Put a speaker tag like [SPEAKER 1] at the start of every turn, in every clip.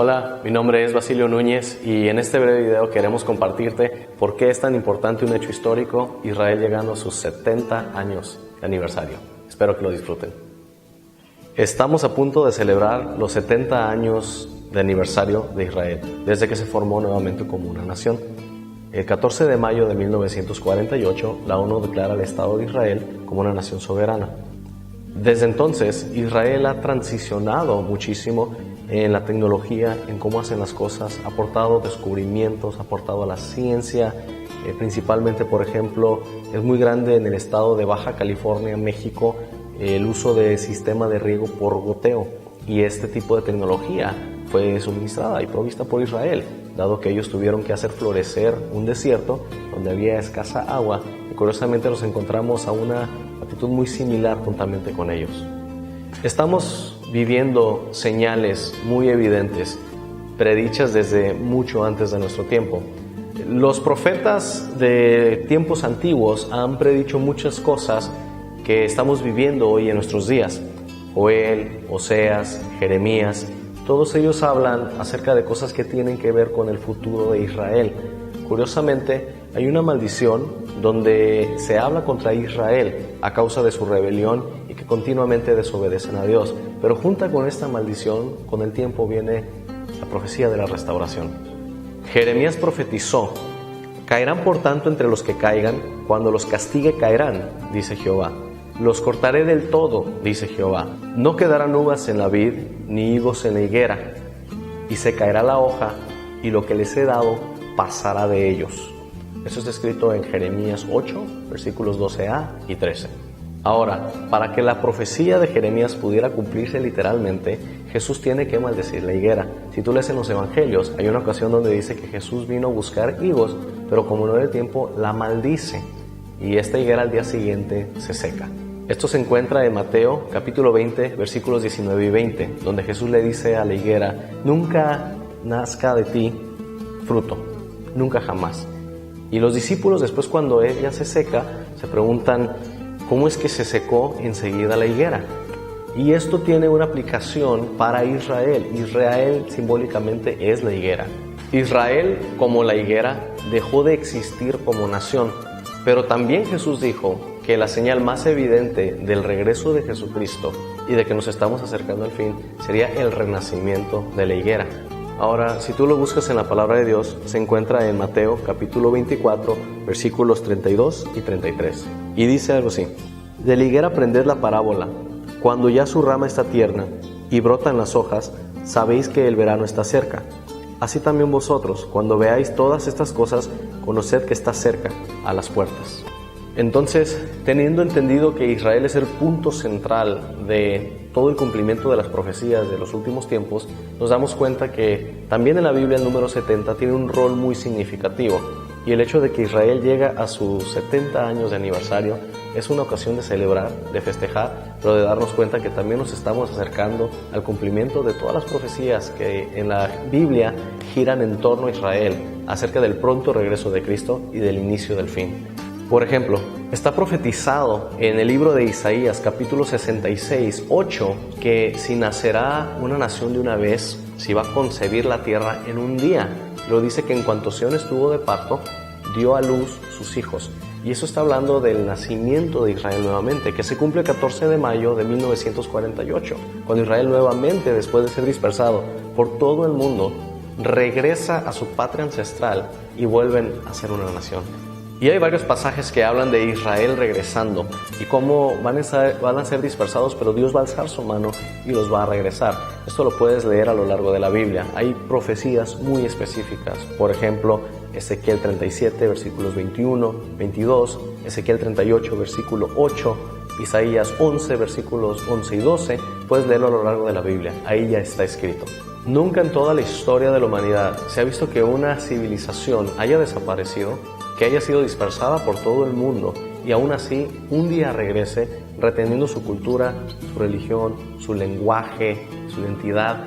[SPEAKER 1] Hola, mi nombre es Basilio Núñez y en este breve video queremos compartirte por qué es tan importante un hecho histórico, Israel llegando a sus 70 años de aniversario. Espero que lo disfruten. Estamos a punto de celebrar los 70 años de aniversario de Israel, desde que se formó nuevamente como una nación. El 14 de mayo de 1948, la ONU declara al Estado de Israel como una nación soberana. Desde entonces, Israel ha transicionado muchísimo en la tecnología, en cómo hacen las cosas, ha aportado descubrimientos, ha aportado a la ciencia, principalmente, por ejemplo, es muy grande en el estado de Baja California, México, el uso de sistema de riego por goteo, y este tipo de tecnología fue suministrada y provista por Israel, dado que ellos tuvieron que hacer florecer un desierto donde había escasa agua, y curiosamente nos encontramos a una actitud muy similar juntamente con ellos. Estamos viviendo señales muy evidentes, predichas desde mucho antes de nuestro tiempo. Los profetas de tiempos antiguos han predicho muchas cosas que estamos viviendo hoy en nuestros días. Joel, Oseas, Jeremías, todos ellos hablan acerca de cosas que tienen que ver con el futuro de Israel. Curiosamente, hay una maldición donde se habla contra Israel a causa de su rebelión y que continuamente desobedecen a Dios. Pero junto con esta maldición, con el tiempo viene la profecía de la restauración. Jeremías profetizó: caerán por tanto entre los que caigan, cuando los castigue caerán, dice Jehová. Los cortaré del todo, dice Jehová. No quedarán uvas en la vid, ni higos en la higuera, y se caerá la hoja, y lo que les he dado pasará de ellos. Eso está escrito en Jeremías 8, versículos 12a y 13. Ahora, para que la profecía de Jeremías pudiera cumplirse literalmente, Jesús tiene que maldecir la higuera. Si tú lees en los evangelios, hay una ocasión donde dice que Jesús vino a buscar higos, pero como no era el tiempo, la maldice, y esta higuera al día siguiente se seca. Esto se encuentra en Mateo capítulo 20, versículos 19 y 20, donde Jesús le dice a la higuera: nunca nazca de ti fruto, nunca jamás. Y los discípulos, después, cuando ella se seca, se preguntan: ¿cómo es que se secó enseguida la higuera? Y esto tiene una aplicación para Israel. Israel simbólicamente es la higuera. Israel, como la higuera, dejó de existir como nación. Pero también Jesús dijo que la señal más evidente del regreso de Jesucristo y de que nos estamos acercando al fin sería el renacimiento de la higuera. Ahora, si tú lo buscas en la palabra de Dios, se encuentra en Mateo capítulo 24, versículos 32 y 33. Y dice algo así: de la higuera aprended la parábola. Cuando ya su rama está tierna y brotan las hojas, sabéis que el verano está cerca. Así también vosotros, cuando veáis todas estas cosas, conoced que está cerca, a las puertas. Entonces, teniendo entendido que Israel es el punto central de todo el cumplimiento de las profecías de los últimos tiempos, nos damos cuenta que también en la Biblia el número 70 tiene un rol muy significativo, y el hecho de que Israel llega a sus 70 años de aniversario es una ocasión de celebrar, de festejar, pero de darnos cuenta que también nos estamos acercando al cumplimiento de todas las profecías que en la Biblia giran en torno a Israel, acerca del pronto regreso de Cristo y del inicio del fin. Por ejemplo, está profetizado en el libro de Isaías, capítulo 66, 8, que si nacerá una nación de una vez, si va a concebir la tierra en un día. Lo dice que en cuanto Sión estuvo de parto, dio a luz sus hijos. Y eso está hablando del nacimiento de Israel nuevamente, que se cumple el 14 de mayo de 1948, cuando Israel nuevamente, después de ser dispersado por todo el mundo, regresa a su patria ancestral y vuelven a ser una nación. Y hay varios pasajes que hablan de Israel regresando y cómo van a ser dispersados, pero Dios va a alzar su mano y los va a regresar. Esto lo puedes leer a lo largo de la Biblia. Hay profecías muy específicas. Por ejemplo, Ezequiel 37, versículos 21, 22, Ezequiel 38, versículo 8, Isaías 11, versículos 11 y 12. Puedes leerlo a lo largo de la Biblia. Ahí ya está escrito. Nunca en toda la historia de la humanidad se ha visto que una civilización haya desaparecido, que haya sido dispersada por todo el mundo y aún así un día regrese reteniendo su cultura, su religión, su lenguaje, su identidad.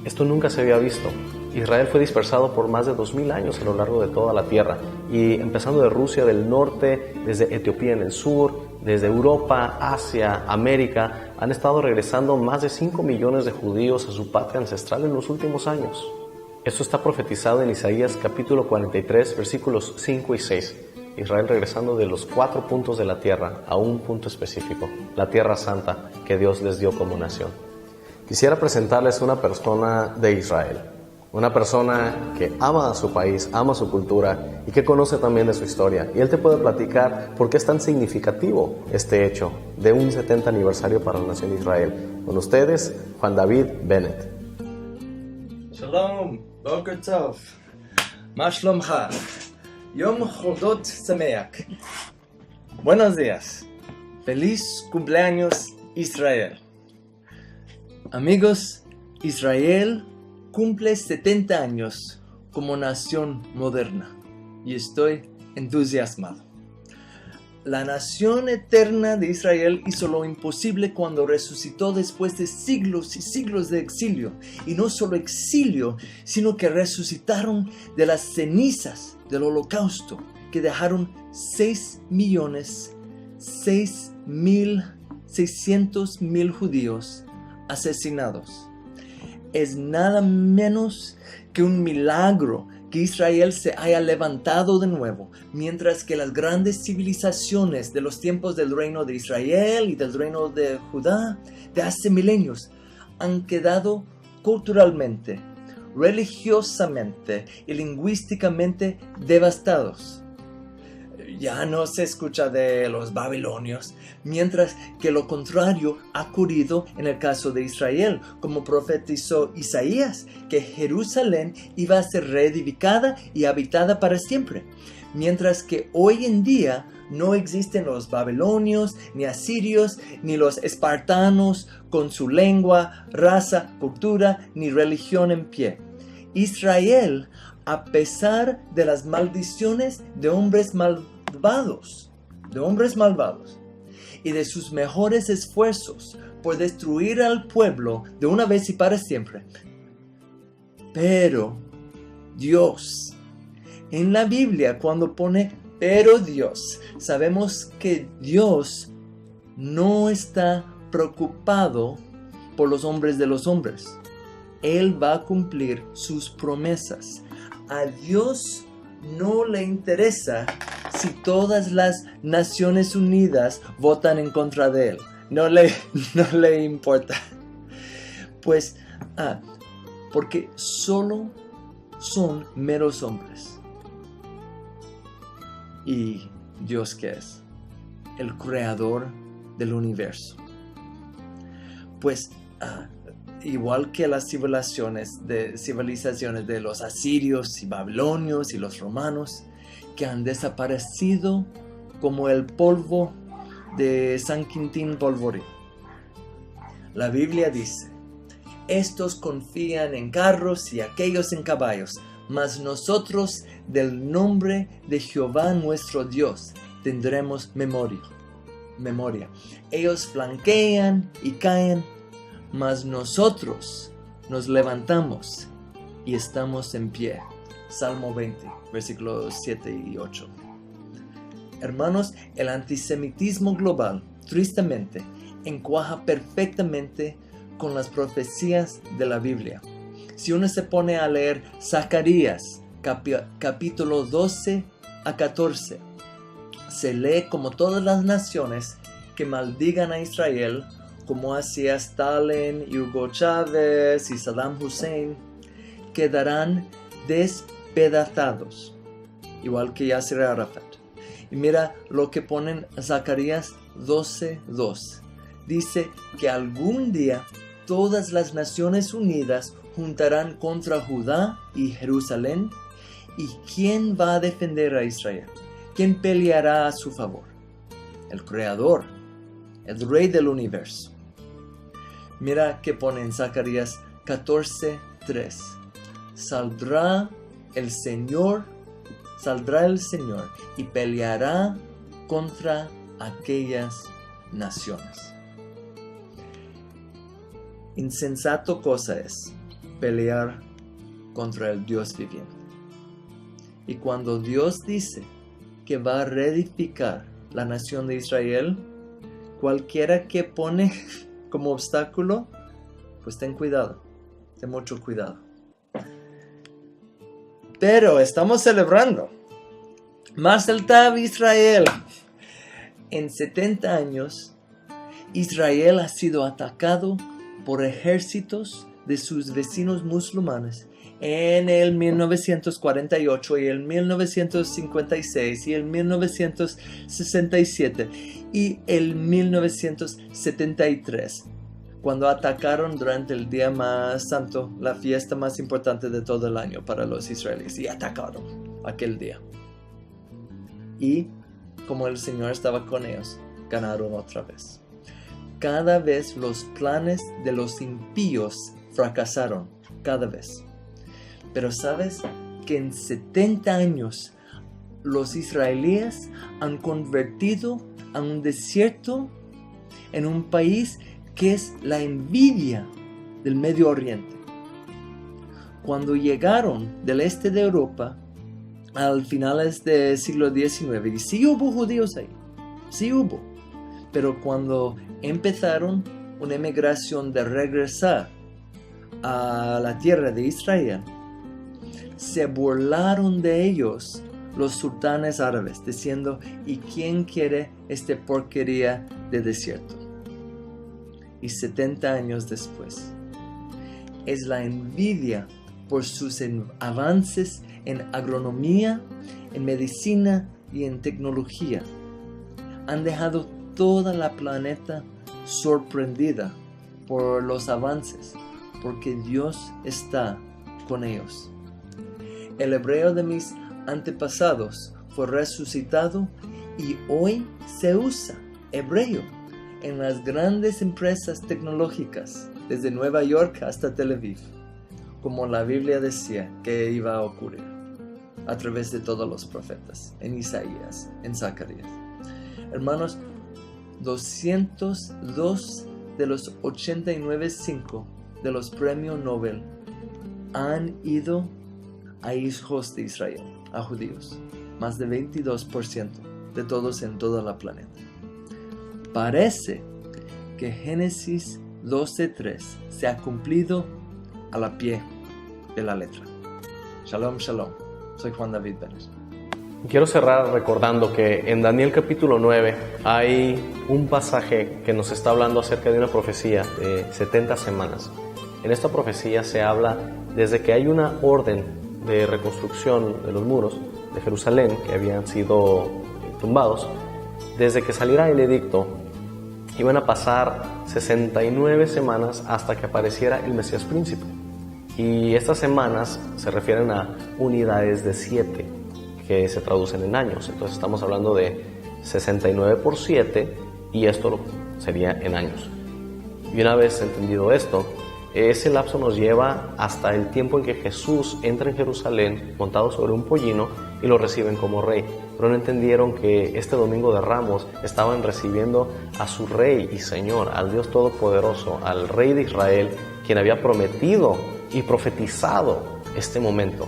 [SPEAKER 1] Esto nunca se había visto. Israel fue dispersado por más de 2000 años a lo largo de toda la tierra, y empezando de Rusia del norte, desde Etiopía en el sur, desde Europa, Asia, América, han estado regresando más de 5 millones de judíos a su patria ancestral en los últimos años. Esto está profetizado en Isaías capítulo 43, versículos 5 y 6. Israel regresando de los 4 puntos de la tierra a un punto específico, la tierra santa que Dios les dio como nación. Quisiera presentarles una persona de Israel, una persona que ama a su país, ama su cultura y que conoce también de su historia. Y él te puede platicar por qué es tan significativo este hecho de un 70 aniversario para la nación de Israel. Con ustedes, Juan David Bennett.
[SPEAKER 2] Shalom, Boker Tov, Ma Shlomcha, Yom Chodot Sameach. Buenos días, feliz cumpleaños Israel. Amigos, Israel cumple 70 años como nación moderna y estoy entusiasmado. La nación eterna de Israel hizo lo imposible cuando resucitó después de siglos y siglos de exilio. Y no solo exilio, sino que resucitaron de las cenizas del holocausto, que dejaron 6.600.000 judíos asesinados. Es nada menos que un milagro que Israel se haya levantado de nuevo, mientras que las grandes civilizaciones de los tiempos del reino de Israel y del reino de Judá de hace milenios han quedado culturalmente, religiosamente y lingüísticamente devastados. Ya no se escucha de los babilonios, mientras que lo contrario ha ocurrido en el caso de Israel, como profetizó Isaías, que Jerusalén iba a ser reedificada y habitada para siempre, mientras que hoy en día no existen los babilonios, ni asirios, ni los espartanos con su lengua, raza, cultura, ni religión en pie. Israel, a pesar de las maldiciones de hombres malvados y de sus mejores esfuerzos por destruir al pueblo de una vez y para siempre. Pero Dios, en la Biblia cuando pone pero Dios, sabemos que Dios no está preocupado por los hombres de los hombres. Él va a cumplir sus promesas. A Dios no le interesa si todas las Naciones Unidas votan en contra de él. No le importa. Pues, porque solo son meros hombres. ¿Y Dios qué es? El creador del universo. Pues, igual que las civilizaciones de los asirios y babilonios y los romanos, que han desaparecido como el polvo de San Quintín Polvorín. La Biblia dice: estos confían en carros y aquellos en caballos, mas nosotros del nombre de Jehová nuestro Dios tendremos memoria. Ellos flanquean y caen, mas nosotros nos levantamos y estamos en pie. Salmo 20, versículos 7 y 8. Hermanos, el antisemitismo global, tristemente, encaja perfectamente con las profecías de la Biblia. Si uno se pone a leer Zacarías, capítulo 12 a 14, se lee como todas las naciones que maldigan a Israel, como hacía Stalin y Hugo Chávez y Saddam Hussein, quedarán despedazados, igual que Yasser Arafat. Y mira lo que pone en Zacarías 12:2. Dice que algún día todas las Naciones Unidas juntarán contra Judá y Jerusalén. ¿Y quién va a defender a Israel? ¿Quién peleará a su favor? El Creador, el Rey del universo. Mira que pone en Zacarías 14:3. Saldrá el Señor y peleará contra aquellas naciones. Insensato cosa es pelear contra el Dios viviente. Y cuando Dios dice que va a reedificar la nación de Israel, cualquiera que pone como obstáculo, pues ten cuidado, ten mucho cuidado. Pero estamos celebrando. Mazel Tov Israel. En 70 años, Israel ha sido atacado por ejércitos de sus vecinos musulmanes en el 1948 y el 1956 y el 1967 y el 1973, cuando atacaron durante el día más santo, la fiesta más importante de todo el año para los israelíes, y atacaron aquel día. Y como el Señor estaba con ellos, ganaron otra vez. Cada vez los planes de los impíos fracasaron, cada vez. Pero ¿sabes que en 70 años los israelíes han convertido a un desierto en un país que es la envidia del Medio Oriente? Cuando llegaron del este de Europa al finales del siglo XIX, y sí hubo judíos ahí, sí hubo, pero cuando empezaron una emigración de regresar a la tierra de Israel, se burlaron de ellos los sultanes árabes, diciendo: ¿y quién quiere esta porquería de desierto? Y 70 años después, es la envidia por sus avances en agronomía, en medicina y en tecnología. Han dejado toda la planeta sorprendida por los avances, porque Dios está con ellos. El hebreo de mis antepasados fue resucitado y hoy se usa hebreo en las grandes empresas tecnológicas, desde Nueva York hasta Tel Aviv, como la Biblia decía que iba a ocurrir a través de todos los profetas, en Isaías, en Zacarías. Hermanos, 202 de los 89 de los premios Nobel han ido a hijos de Israel, a judíos, más de 22% de todos en toda la planeta. Parece que Génesis 12:3 se ha cumplido a la pie de la letra. Shalom, shalom. Soy Juan David Bennett.
[SPEAKER 1] Quiero cerrar recordando que en Daniel capítulo 9 hay un pasaje que nos está hablando acerca de una profecía de 70 semanas. En esta profecía se habla desde que hay una orden de reconstrucción de los muros de Jerusalén que habían sido tumbados. Desde que saliera el edicto iban a pasar 69 semanas hasta que apareciera el Mesías príncipe. Y estas semanas se refieren a unidades de 7 que se traducen en años. Entonces estamos hablando de 69 por 7 y esto sería en años. Y una vez entendido esto, ese lapso nos lleva hasta el tiempo en que Jesús entra en Jerusalén montado sobre un pollino y lo reciben como rey. Pero no entendieron que este domingo de Ramos estaban recibiendo a su rey y señor, al Dios Todopoderoso, al rey de Israel, quien había prometido y profetizado este momento.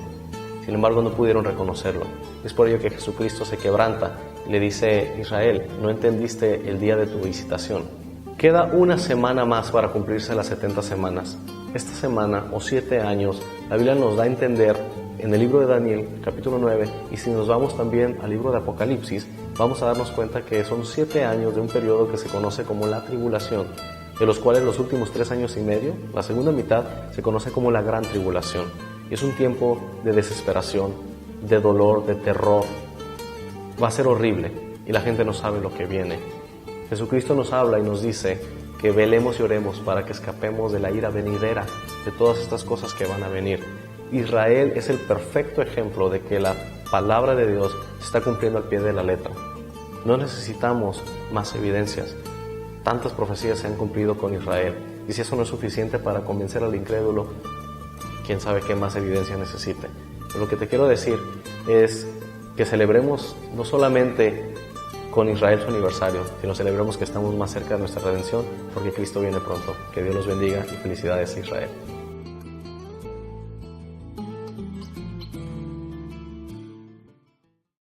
[SPEAKER 1] Sin embargo, no pudieron reconocerlo. Es por ello que Jesucristo se quebranta y le dice: Israel, no entendiste el día de tu visitación. Queda una semana más para cumplirse las 70 semanas. Esta semana o 7 años, la Biblia nos da a entender en el libro de Daniel, capítulo 9, y si nos vamos también al libro de Apocalipsis, vamos a darnos cuenta que son 7 años de un periodo que se conoce como la tribulación, de los cuales los últimos 3 años y medio, la segunda mitad, se conoce como la gran tribulación. Y es un tiempo de desesperación, de dolor, de terror. Va a ser horrible y la gente no sabe lo que viene. Jesucristo nos habla y nos dice que velemos y oremos para que escapemos de la ira venidera, de todas estas cosas que van a venir. Israel es el perfecto ejemplo de que la palabra de Dios se está cumpliendo al pie de la letra. No necesitamos más evidencias. Tantas profecías se han cumplido con Israel. Y si eso no es suficiente para convencer al incrédulo, quién sabe qué más evidencia necesite. Pero lo que te quiero decir es que celebremos no solamente con Israel su aniversario, sino celebremos que estamos más cerca de nuestra redención, porque Cristo viene pronto. Que Dios los bendiga y felicidades a Israel.